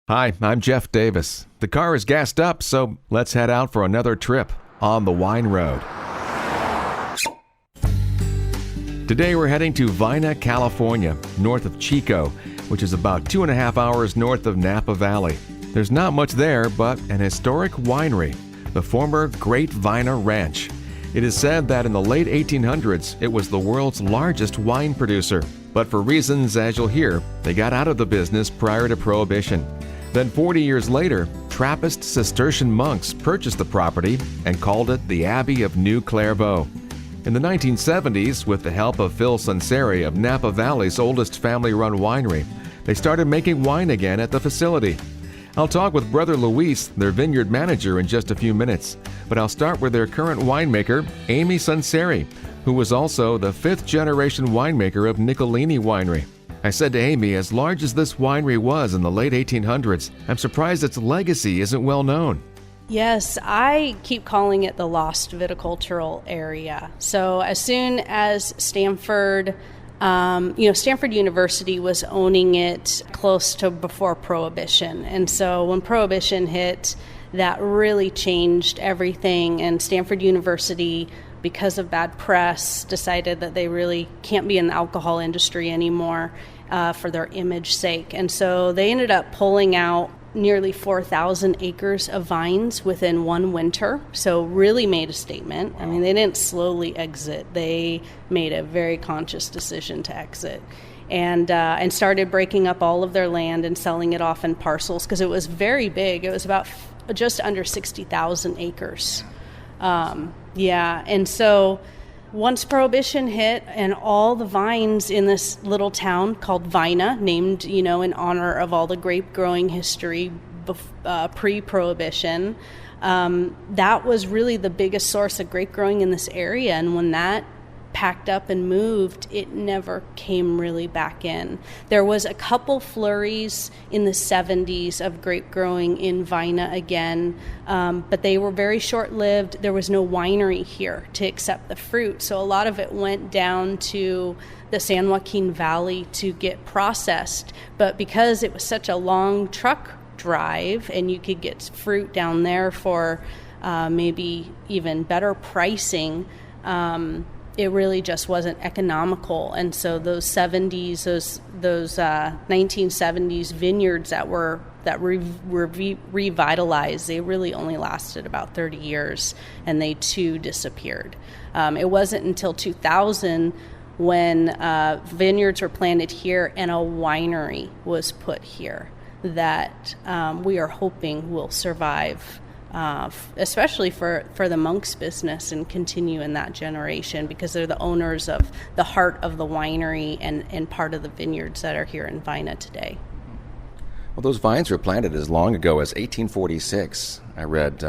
Hi, I'm Jeff Davis. The car is gassed up, so let's head out for another trip on the wine road. Today we're heading to Vina, California, north of Chico, which is about 2.5 hours north of Napa Valley. There's not much there, but an historic winery, the former Great Vina Ranch. It is said that in the late 1800s, it was the world's largest wine producer. But for reasons, as you'll hear, they got out of the business prior to Prohibition. Then 40 years later, Trappist-Cistercian monks purchased the property and called it the Abbey of New Clairvaux. In the 1970s, with the help of Phil Sunseri of Napa Valley's oldest family-run winery, they started making wine again at the facility. I'll talk with Brother Luis, their vineyard manager, in just a few minutes, but I'll start with their current winemaker, Aimée Sunseri, who was also the fifth-generation winemaker of Nichelini Winery. I said to Aimée, as large as this winery was in the late 1800s, I'm surprised its legacy isn't well known. Yes, I keep calling it the lost viticultural area. So as soon as Stanford University was owning it close to before Prohibition. And so when Prohibition hit, that really changed everything. And Stanford University, because of bad press, decided that they really can't be in the alcohol industry anymore for their image sake. And so they ended up pulling out nearly 4,000 acres of vines within one winter. So really made a statement. I mean, they didn't slowly exit. They made a very conscious decision to exit. And started breaking up all of their land and selling it off in parcels because it was very big. It was about just under 60,000 acres. And so once Prohibition hit and all the vines in this little town called Vina, named, in honor of all the grape growing history pre-Prohibition, that was really the biggest source of grape growing in this area. And when that packed up and moved, it never came really back in. There was a couple flurries in the 70s of grape growing in Vina again, but they were very short-lived. There was no winery here to accept the fruit, so a lot of it went down to the San Joaquin Valley to get processed. But because it was such a long truck drive and you could get fruit down there for maybe even better pricing, it really just wasn't economical. And so those 1970s vineyards that were revitalized, they really only lasted about 30 years, and they too disappeared. It wasn't until 2000 when vineyards were planted here and a winery was put here that we are hoping will survive, especially for the monks' business, and continue in that generation, because they're the owners of the heart of the winery and part of the vineyards that are here in Vina today. Well, those vines were planted as long ago as 1846. I read,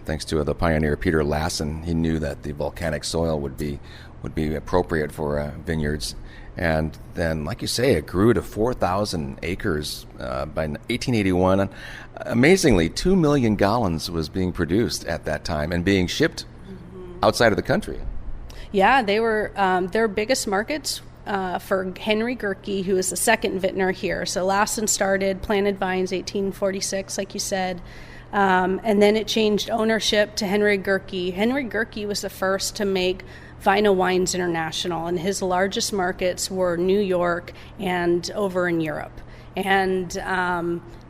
thanks to the pioneer Peter Lassen, he knew that the volcanic soil would be appropriate for vineyards. And then, like you say, it grew to 4,000 acres by 1881. Amazingly, 2 million gallons was being produced at that time and being shipped outside of the country. Yeah, they were their biggest markets for Henry Gerke, who is the second vintner here. So Lassen planted vines 1846, like you said. And then it changed ownership to Henry Gerke. Henry Gerke was the first to make Vina Wines International, and his largest markets were New York and over in Europe. And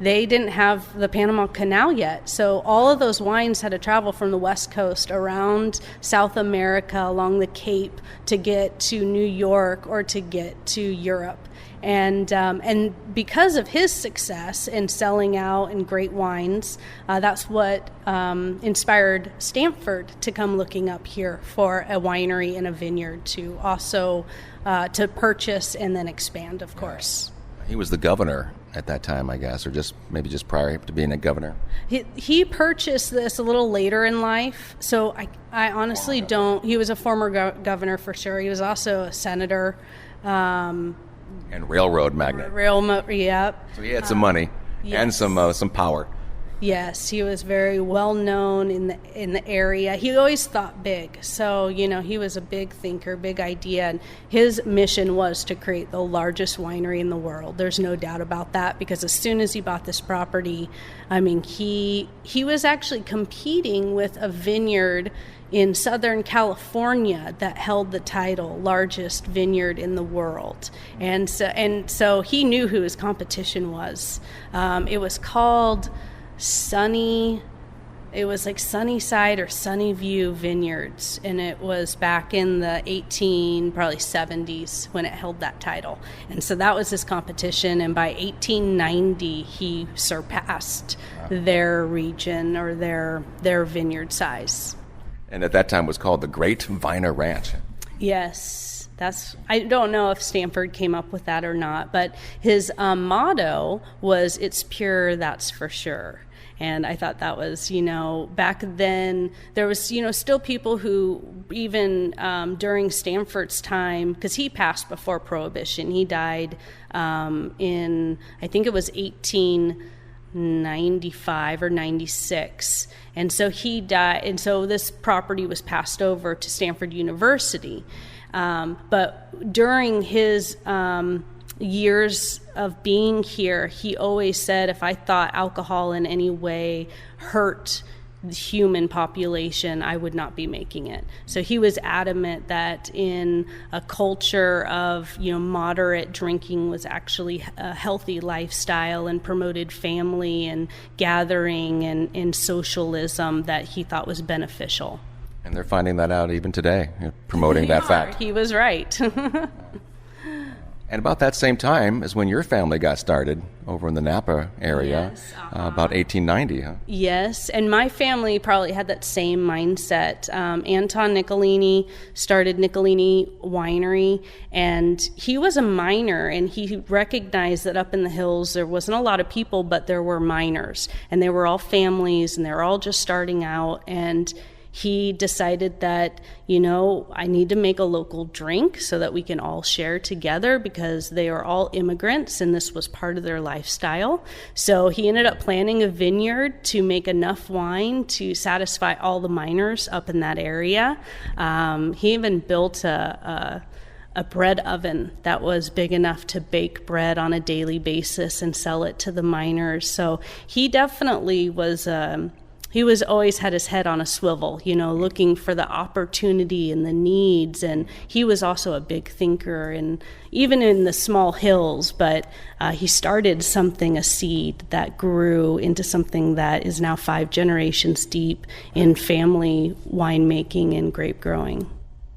they didn't have the Panama Canal yet, so all of those wines had to travel from the West Coast around South America, along the Cape, to get to New York or to get to Europe. And because of his success in selling out and great wines, that's what inspired Stanford to come looking up here for a winery and a vineyard to also to purchase and then expand, of course. He was the governor at that time, I guess, or just prior to being a governor. He purchased this a little later in life, so I honestly don't. He was a former governor for sure. He was also a senator. And railroad magnate. Yep. So he had some money and some power. Yes, he was very well known in the area. He always thought big. So, he was a big thinker, big idea, and his mission was to create the largest winery in the world. There's no doubt about that, because as soon as he bought this property, he was actually competing with a vineyard in Southern California that held the title largest vineyard in the world. And so he knew who his competition was. It was called Sunnyside or Sunnyview Vineyards, and it was back in the 70s when it held that title. And so that was his competition, and by 1890 he surpassed their region or their vineyard size. And at that time was called the Great Vina Ranch. Yes. I don't know if Stanford came up with that or not, but his motto was, "It's pure, that's for sure." And I thought that was, back then there was, still people who even during Stanford's time, because he passed before Prohibition. He died in, I think it was 1895 or 96. And so he died. And so this property was passed over to Stanford University. But during his years of being here, he always said, if I thought alcohol in any way hurt the human population, I would not be making it. So he was adamant that in a culture of, moderate drinking was actually a healthy lifestyle, and promoted family and gathering and socialism that he thought was beneficial. And they're finding that out even today, promoting that fact. He was right. And about that same time is when your family got started over in the Napa area, Yes, about 1890, huh? Yes, and my family probably had that same mindset. Anton Nichelini started Nichelini Winery, and he was a miner, and he recognized that up in the hills there wasn't a lot of people, but there were miners, and they were all families, and they were all just starting out, and he decided that, I need to make a local drink so that we can all share together, because they are all immigrants and this was part of their lifestyle. So he ended up planting a vineyard to make enough wine to satisfy all the miners up in that area. He even built a bread oven that was big enough to bake bread on a daily basis and sell it to the miners. So he definitely was... He always had his head on a swivel, looking for the opportunity and the needs. And he was also a big thinker, and even in the small hills, but he started a seed that grew into something that is now 5 generations deep in family winemaking and grape growing.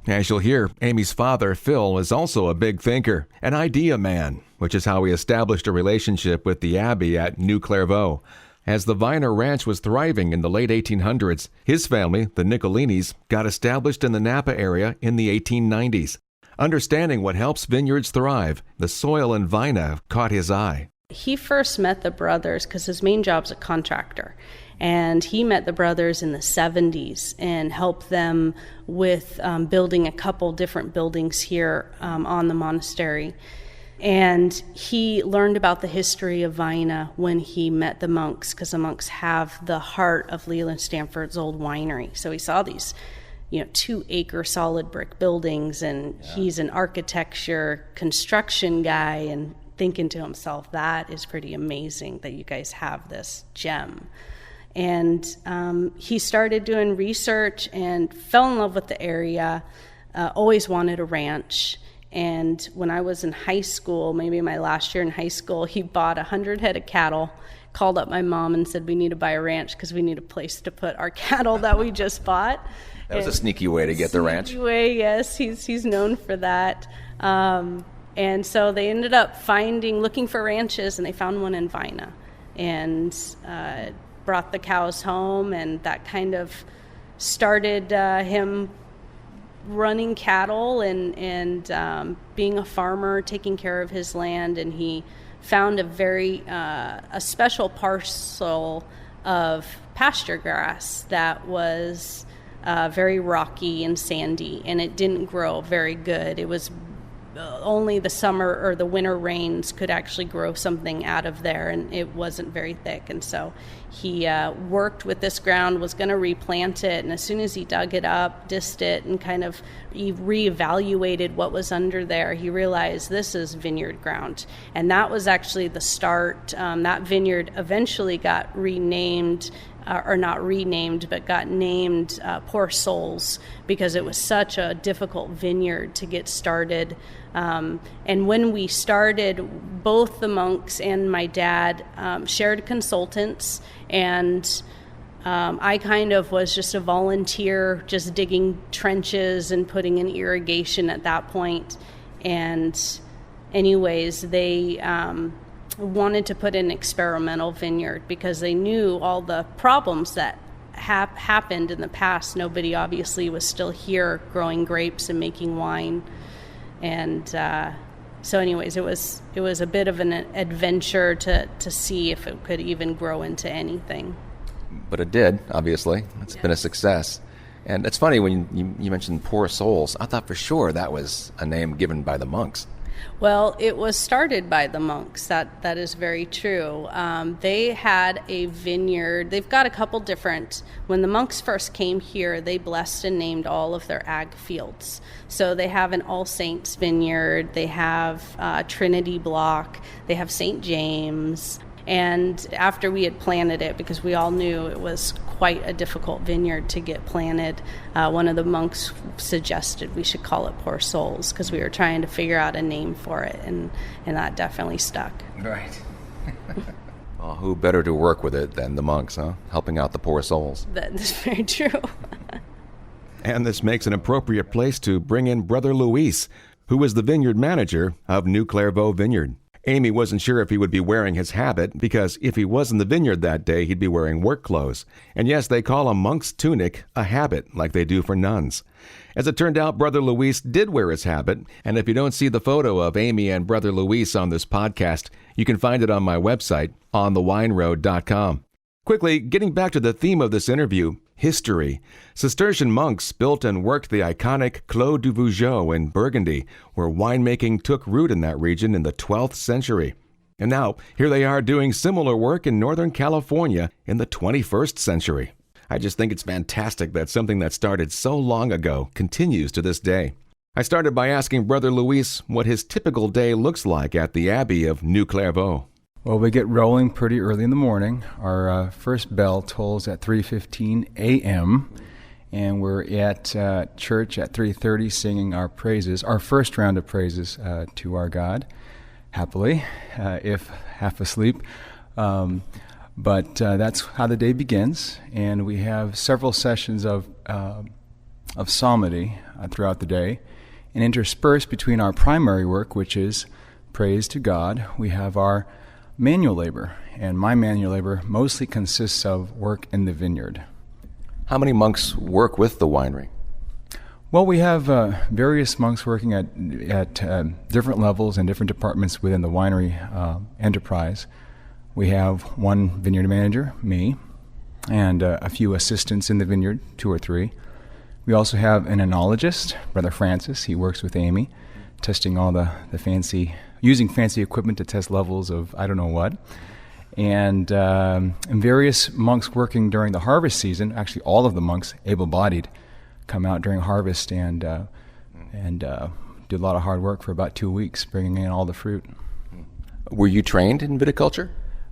As you'll hear, Amy's father, Phil, is also a big thinker, an idea man, which is how he established a relationship with the Abbey at New Clairvaux. As the Vina Ranch was thriving in the late 1800s, his family, the Nichelinis, got established in the Napa area in the 1890s. Understanding what helps vineyards thrive, the soil in Vina caught his eye. He first met the brothers because his main job's a contractor. And he met the brothers in the 70s and helped them with building a couple different buildings here on the monastery. And he learned about the history of Vina when he met the monks, because the monks have the heart of Leland Stanford's old winery. So he saw these, 2-acre solid brick buildings, and he's an architecture construction guy, and thinking to himself, that is pretty amazing that you guys have this gem. And he started doing research and fell in love with the area, always wanted a ranch. And when I was in high school, maybe my last year in high school, he bought 100 head of cattle, called up my mom and said, we need to buy a ranch because we need a place to put our cattle that we just bought. That was a sneaky way to get the ranch. Sneaky way, yes. He's known for that. And so they ended up looking for ranches, and they found one in Vina, and brought the cows home, and that kind of started him running cattle and being a farmer, taking care of his land. And he found a special parcel of pasture grass that was very rocky and sandy, and it didn't grow very good. It was only the summer or the winter rains could actually grow something out of there, and it wasn't very thick. And so he worked with this ground, was going to replant it, and as soon as he dug it up, dissed it, and kind of reevaluated what was under there, he realized this is vineyard ground. And that was actually the start. That vineyard eventually got renamed, or not renamed, but got named Poor Souls, because it was such a difficult vineyard to get started. And when we started, both the monks and my dad shared consultants, and I kind of was just a volunteer, just digging trenches and putting in irrigation at that point. And anyways, they wanted to put in an experimental vineyard because they knew all the problems that happened in the past. Nobody obviously was still here growing grapes and making wine. And so anyways, it was a bit of an adventure to see if it could even grow into anything. But it did, obviously. It's been a success. And it's funny when you mentioned Poor Souls. I thought for sure that was a name given by the monks. Well, it was started by the monks. That is very true. They had a vineyard. They've got a couple different. When the monks first came here, they blessed and named all of their ag fields. So they have an All Saints vineyard. They have Trinity Block. They have St. James. And after we had planted it, because we all knew it was quite a difficult vineyard to get planted, one of the monks suggested we should call it Poor Souls, because we were trying to figure out a name for it, and that definitely stuck. Right. Well, who better to work with it than the monks, huh? Helping out the poor souls. That's very true. And this makes an appropriate place to bring in Brother Luis, who is the vineyard manager of New Clairvaux Vineyard. Aimée wasn't sure if he would be wearing his habit, because if he was in the vineyard that day, he'd be wearing work clothes. And yes, they call a monk's tunic a habit, like they do for nuns. As it turned out, Brother Luis did wear his habit, and if you don't see the photo of Aimée and Brother Luis on this podcast, you can find it on my website, onthewineroad.com. Quickly, getting back to the theme of this interview, history. Cistercian monks built and worked the iconic Clos du Vougeot in Burgundy, where winemaking took root in that region in the 12th century. And now, here they are doing similar work in Northern California in the 21st century. I just think it's fantastic that something that started so long ago continues to this day. I started by asking Brother Luis what his typical day looks like at the Abbey of New Clairvaux. Well, we get rolling pretty early in the morning. Our first bell tolls at 3:15 a.m., and we're at church at 3:30 singing our praises, our first round of praises to our God, happily, if half asleep. But that's how the day begins, and we have several sessions of psalmody throughout the day, and interspersed between our primary work, which is praise to God, we have our manual labor, and my manual labor mostly consists of work in the vineyard. How many monks work with the winery? Well, we have various monks working at different levels and different departments within the winery enterprise. We have one vineyard manager, me, and a few assistants in the vineyard, 2 or 3. We also have an enologist, Brother Francis. He works with Aimée, testing all the using fancy equipment to test levels of I don't know what. And various monks working during the harvest season, actually all of the monks, able-bodied, come out during harvest and do a lot of hard work for about 2 weeks, bringing in all the fruit. Were you trained in viticulture?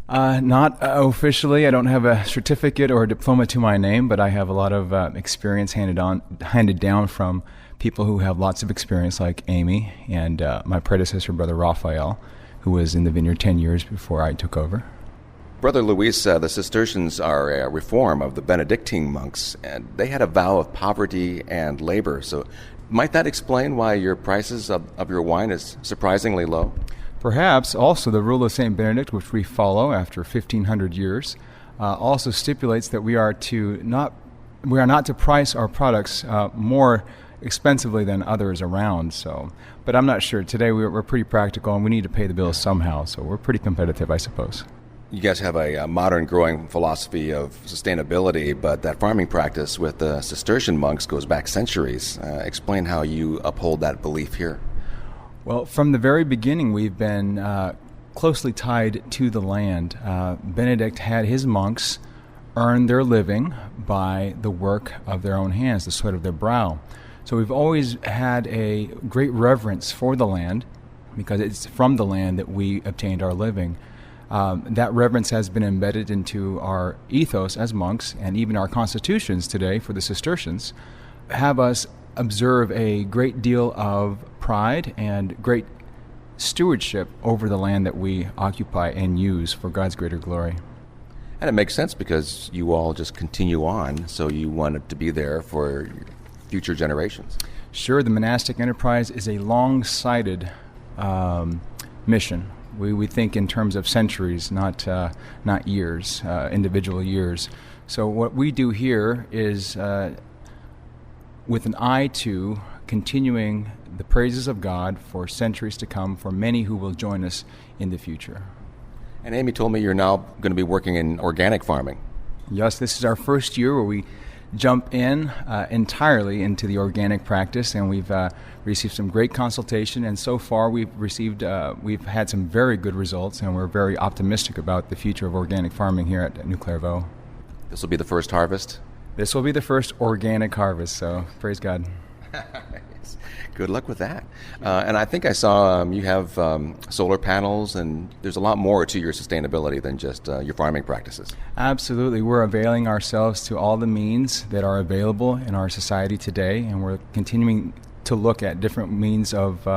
Not officially. I don't have a certificate or a diploma to my name, but I have a lot of experience handed down from people who have lots of experience, like Aimée and my predecessor, Brother Raphael, who was in the vineyard 10 years before I took over. Brother Luis, the Cistercians are a reform of the Benedictine monks, and they had a vow of poverty and labor. So might that explain why your prices of your wine is surprisingly low? Perhaps. Also, the rule of St. Benedict, which we follow after 1,500 years, also stipulates that we are not to price our products more expensively than others around. So, but I'm not sure. Today we're pretty practical, and we need to pay the bills somehow. So we're pretty competitive, I suppose. You guys have a modern growing philosophy of sustainability, but that farming practice with the Cistercian monks goes back centuries. Explain how you uphold that belief here. Well, from the very beginning, we've been closely tied to the land. Benedict had his monks earn their living by the work of their own hands, the sweat of their brow. So we've always had a great reverence for the land, because it's from the land that we obtained our living. That reverence has been embedded into our ethos as monks, and even our constitutions today for the Cistercians have us observe a great deal of pride and great stewardship over the land that we occupy and use for God's greater glory. And it makes sense because you all just continue on, so you want it to be there for future generations. Sure, the monastic enterprise is a long-sighted mission. We think in terms of centuries, not years, individual years. So what we do here is with an eye to continuing the praises of God for centuries to come, for many who will join us in the future. And Aimée told me you're now going to be working in organic farming. Yes, this is our first year where we jump in entirely into the organic practice, and we've received some great consultation, and so far we've had some very good results, and we're very optimistic about the future of organic farming here at New Clairvaux. This will be the first harvest? This will be the first organic harvest, so praise God. Good luck with that. And I think I saw you have solar panels, and there's a lot more to your sustainability than just your farming practices. Absolutely. We're availing ourselves to all the means that are available in our society today, and we're continuing to look at different means of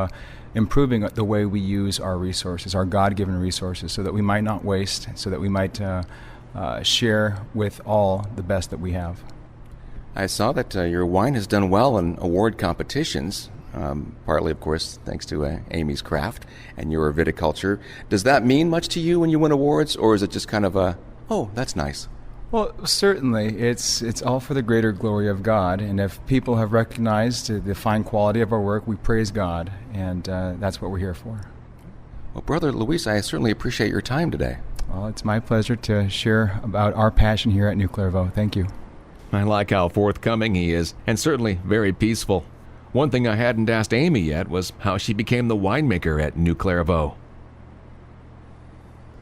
improving the way we use our resources, our God-given resources, so that we might not waste, so that we might share with all the best that we have. I saw that your wine has done well in award competitions, partly, of course, thanks to Aimée's craft and your viticulture. Does that mean much to you when you win awards, or is it just kind of oh, that's nice? Well, certainly, it's all for the greater glory of God, and if people have recognized the fine quality of our work, we praise God, and that's what we're here for. Well, Brother Luis, I certainly appreciate your time today. Well, it's my pleasure to share about our passion here at New Clairvaux. Thank you. I like how forthcoming he is, and certainly very peaceful. One thing I hadn't asked Aimée yet was how she became the winemaker at New Clairvaux.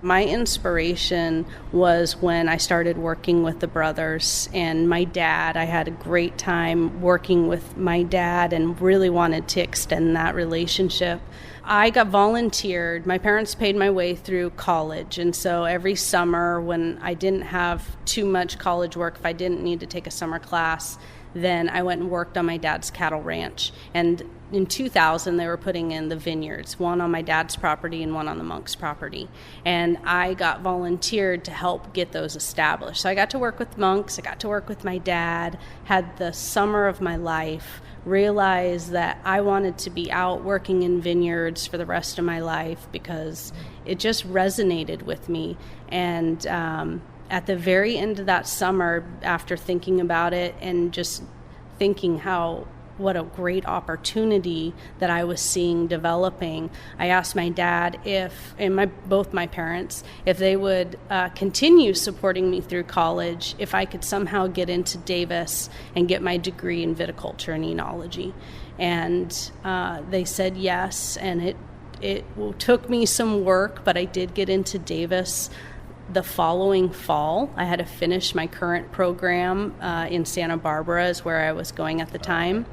My inspiration was when I started working with the brothers and my dad. I had a great time working with my dad and really wanted to extend that relationship. I got volunteered. My parents paid my way through college, and so every summer when I didn't have too much college work, if I didn't need to take a summer class, then I went and worked on my dad's cattle ranch. And in 2000, they were putting in the vineyards, one on my dad's property and one on the monk's property. And I got volunteered to help get those established. So I got to work with monks, I got to work with my dad, had the summer of my life, realized that I wanted to be out working in vineyards for the rest of my life because it just resonated with me. And at the very end of that summer, after thinking about it and just thinking what a great opportunity that I was seeing developing, I asked my dad both my parents, if they would continue supporting me through college, if I could somehow get into Davis and get my degree in viticulture and enology. And they said yes, and it took me some work, but I did get into Davis the following fall. I had to finish my current program in Santa Barbara is where I was going at the time.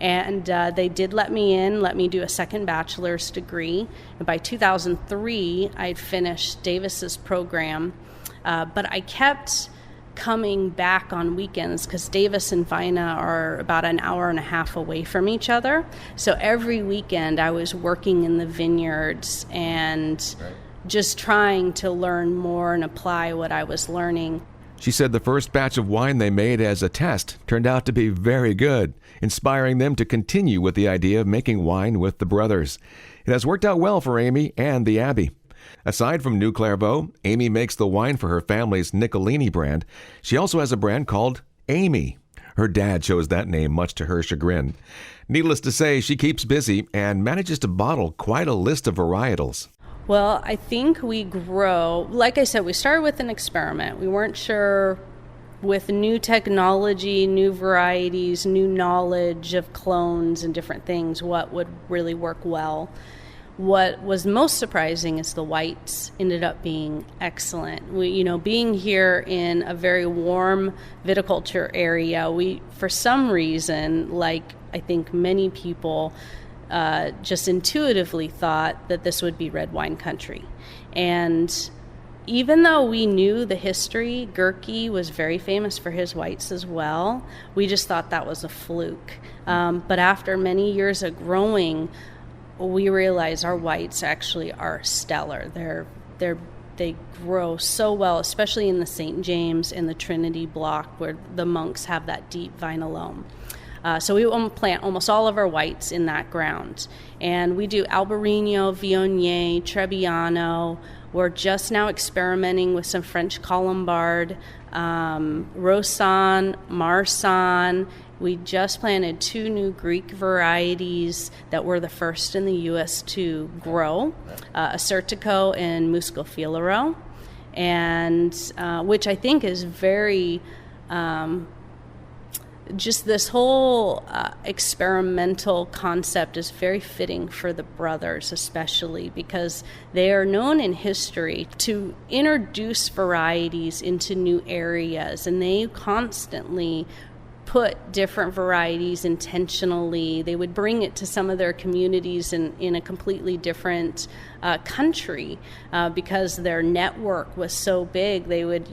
And they did let me do a second bachelor's degree. And by 2003, I'd finished Davis's program. But I kept coming back on weekends because Davis and Vina are about an hour and a half away from each other. So every weekend I was working in the vineyards and just trying to learn more and apply what I was learning. She said the first batch of wine they made as a test turned out to be very good, inspiring them to continue with the idea of making wine with the brothers. It has worked out well for Aimée and the Abbey. Aside from New Clairvaux, Aimée makes the wine for her family's Nichelini brand. She also has a brand called Aimée. Her dad chose that name much to her chagrin. Needless to say, she keeps busy and manages to bottle quite a list of varietals. Well, I think we grow, like I said, we started with an experiment. We weren't sure with new technology, new varieties, new knowledge of clones and different things, what would really work well. what was most surprising is the whites ended up being excellent. We, being here in a very warm viticulture area, we, for some reason, like I think many people, just intuitively thought that this would be red wine country. And even though we knew the history, Gurkey was very famous for his whites as well, we just thought that was a fluke. But after many years of growing, we realize our whites actually are stellar. They grow so well, especially in the St. James and the Trinity block where the monks have that deep vine loam. So we plant almost all of our whites in that ground. And we do Albarino, Viognier, Trebbiano. We're just now experimenting with some French Colombard, Roussanne, Marsanne. We just planted 2 new Greek varieties that were the first in the U.S. to grow, Acertico and Muscofilero, and which I think is very, just this whole experimental concept is very fitting for the brothers, especially because they are known in history to introduce varieties into new areas, and they constantly put different varieties intentionally. They would bring it to some of their communities in a completely different country because their network was so big. They would,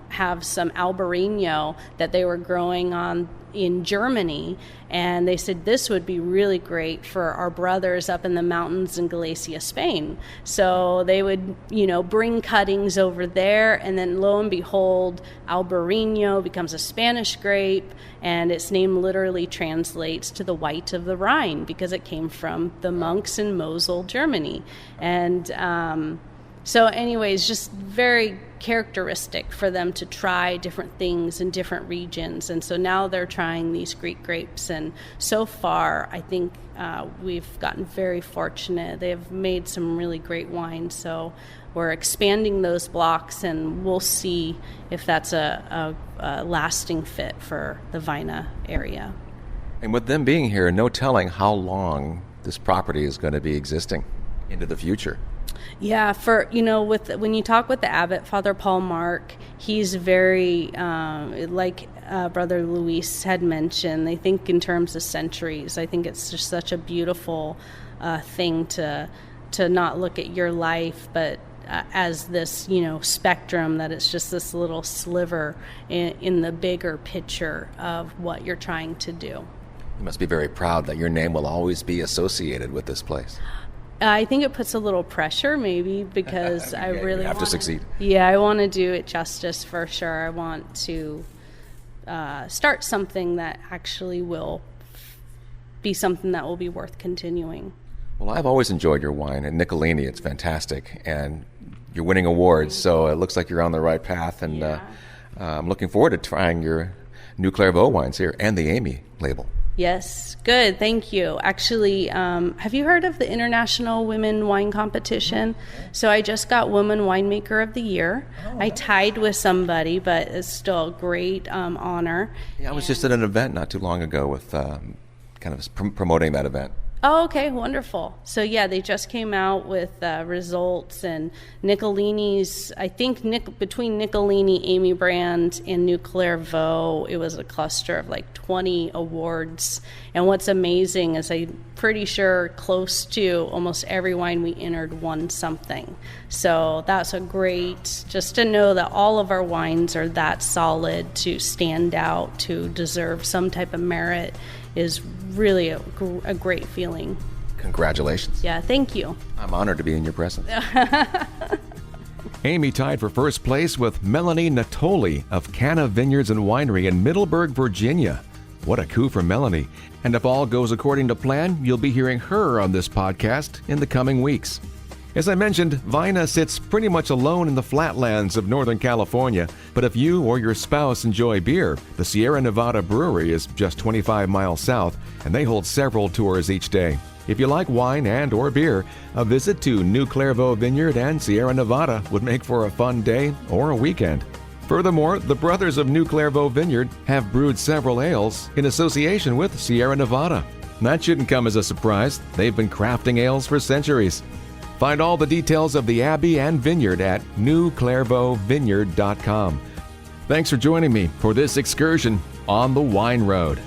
have some Albarino that they were growing on in Germany, and they said this would be really great for our brothers up in the mountains in Galicia, Spain. So they would, bring cuttings over there, and then lo and behold, Albarino becomes a Spanish grape, and its name literally translates to the white of the Rhine because it came from the monks in Mosel, Germany. And so anyways, just very characteristic for them to try different things in different regions. And so now they're trying these Greek grapes. And so far, I think we've gotten very fortunate. They've made some really great wines. So we're expanding those blocks, and we'll see if that's a lasting fit for the Vina area. And with them being here, no telling how long this property is going to be existing into the future. Yeah, when you talk with the abbot, Father Paul Mark, he's very, like Brother Luis had mentioned, they think in terms of centuries. I think it's just such a beautiful thing to not look at your life, but as this, spectrum, that it's just this little sliver in the bigger picture of what you're trying to do. You must be very proud that your name will always be associated with this place. I think it puts a little pressure, maybe, because I really have to succeed. Yeah, I want to do it justice for sure. I want to start something that actually will be something that will be worth continuing. Well, I've always enjoyed your wine, and Nichelini, it's fantastic, and you're winning awards, so it looks like you're on the right path, and I'm looking forward to trying your new Clairvaux wines here and the Aimée label. Yes, good, thank you. Actually, have you heard of the International Women Wine Competition? So I just got Woman Winemaker of the Year. I tied with somebody, but it's still a great honor. Yeah, I was just at an event not too long ago with kind of promoting that event. Oh, okay, wonderful. So yeah, they just came out with results, and Nichelini's, I think between Nichelini, Aimée brand, and New Clairvaux, it was a cluster of like 20 awards. And what's amazing is I'm pretty sure close to almost every wine we entered won something. So that's a great, just to know that all of our wines are that solid to stand out, to deserve some type of merit, is really a great feeling. Congratulations. Yeah, thank you. I'm honored to be in your presence. Aimée tied for first place with Melanie Natoli of Canna Vineyards and Winery in Middleburg, Virginia. What a coup for Melanie. And if all goes according to plan, you'll be hearing her on this podcast in the coming weeks. As I mentioned, Vina sits pretty much alone in the flatlands of Northern California, but if you or your spouse enjoy beer, the Sierra Nevada Brewery is just 25 miles south, and they hold several tours each day. If you like wine and or beer, a visit to New Clairvaux Vineyard and Sierra Nevada would make for a fun day or a weekend. Furthermore, the brothers of New Clairvaux Vineyard have brewed several ales in association with Sierra Nevada. That shouldn't come as a surprise. They've been crafting ales for centuries. Find all the details of the Abbey and vineyard at newclairvauxvineyard.com. Thanks for joining me for this excursion on the Wine Road.